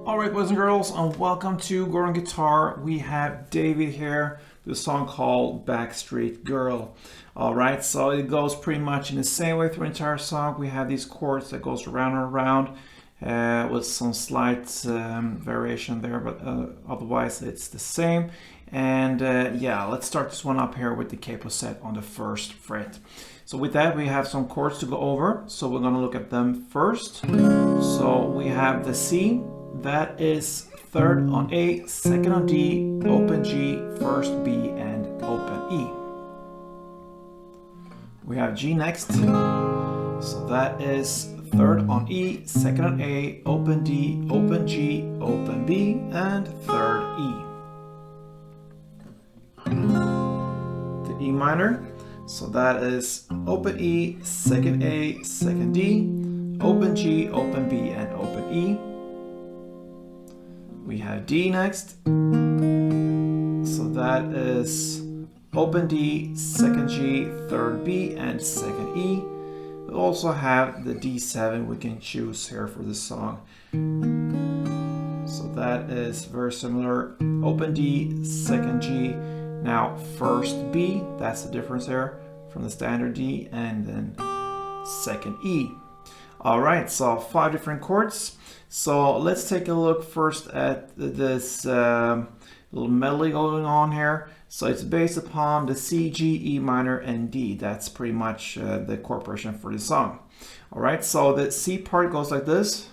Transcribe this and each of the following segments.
Alright, boys and girls, and welcome to Go on Guitar. We have David here with a song called Backstreet Girl. Alright, so it goes pretty much in the same way through the entire song. We have these chords that goes around and around with some slight variation there, but otherwise it's the same. And yeah, let's start this one up here with the capo set on the first fret. So with that, we have some chords to go over. So we're going to look at them first. So we have the C. That is third on A, second on D, open G, first B, and open E. We have G next. So that is third on E, second on A, open D, open G, open B, and third E. The E minor. So that is open E, second A, second D, open G, open B, and open E. We have D next, so that is open D, second G, third B, and second E. We also have the D7 we can choose here for this song. So that is very similar, open D, second G, now first B, that's the difference there from the standard D, and then second E. Alright, so 5 different chords. So let's take a look first at this little medley going on here. So it's based upon the C, G, E minor, and D. That's pretty much the chord progression for the song. Alright, so the C part goes like this.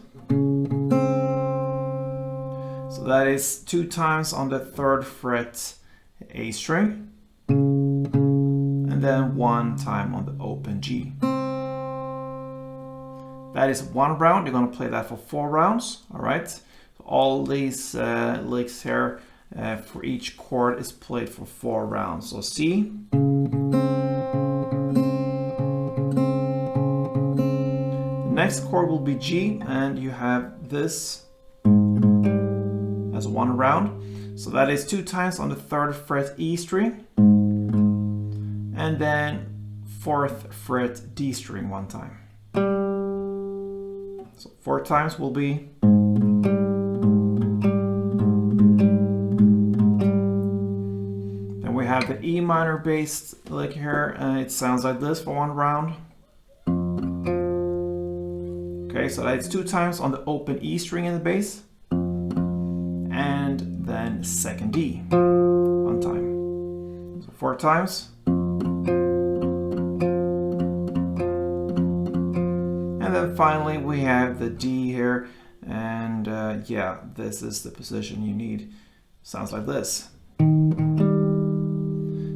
So that is 2 times on the 3rd fret A string, and then 1 time on the open G. That is 1 round. You're going to play that for 4 rounds. All right. So all these licks here for each chord is played for 4 rounds. So C. The next chord will be G, and you have this as 1 round. So that is 2 times on the 3rd fret E string, and then 4th fret D string 1 time. So 4 times will be. Then we have the E minor based lick here, and it sounds like this for 1 round. Okay, so that's 2 times on the open E string in the bass, and then second D 1 time. So 4 times. And then finally we have the D here, and yeah, this is the position you need. Sounds like this.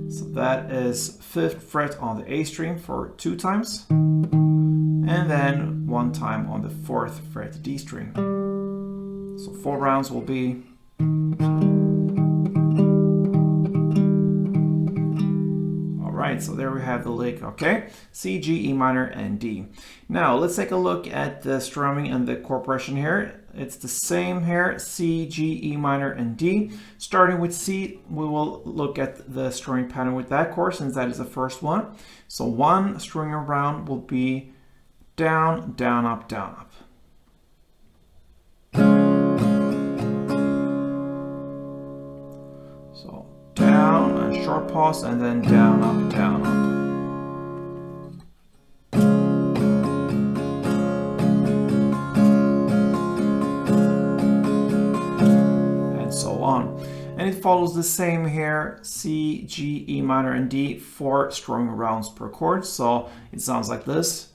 So that is 5th fret on the A string for 2 times, and then 1 time on the 4th fret D string. So 4 rounds will be. Alright, so there we have the lick, okay? C, G, E minor, and D. Now, let's take a look at the strumming and the chord progression here. It's the same here, C, G, E minor, and D. Starting with C, we will look at the strumming pattern with that chord, since that is the first one. So 1 string around will be down, down, up, down, up. So down, a short pause, and then down, up, down, up. And so on. And it follows the same here, C, G, E minor, and D, 4 strumming rounds per chord. So it sounds like this.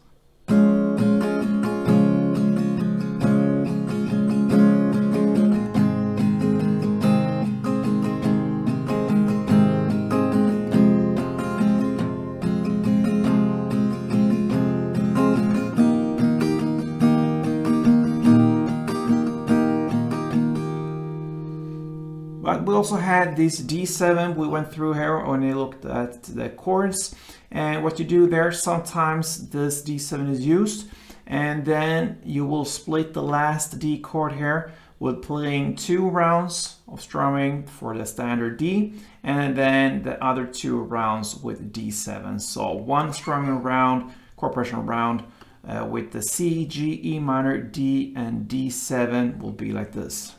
But we also had this D7 we went through here when we looked at the chords. And what you do there, sometimes this D7 is used, and then you will split the last D chord here with playing 2 rounds of strumming for the standard D, and then the other 2 rounds with D7. So 1 strumming round, chord progression round with the C, G, E minor, D, and D7 will be like this.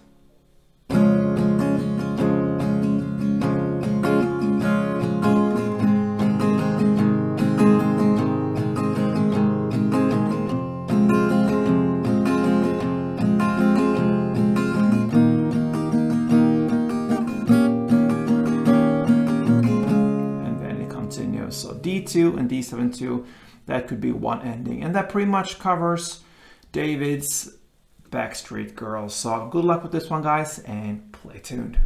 So D2 and D7-2, that could be one ending. And that pretty much covers David's Backstreet Girl. So good luck with this one, guys, and play tuned.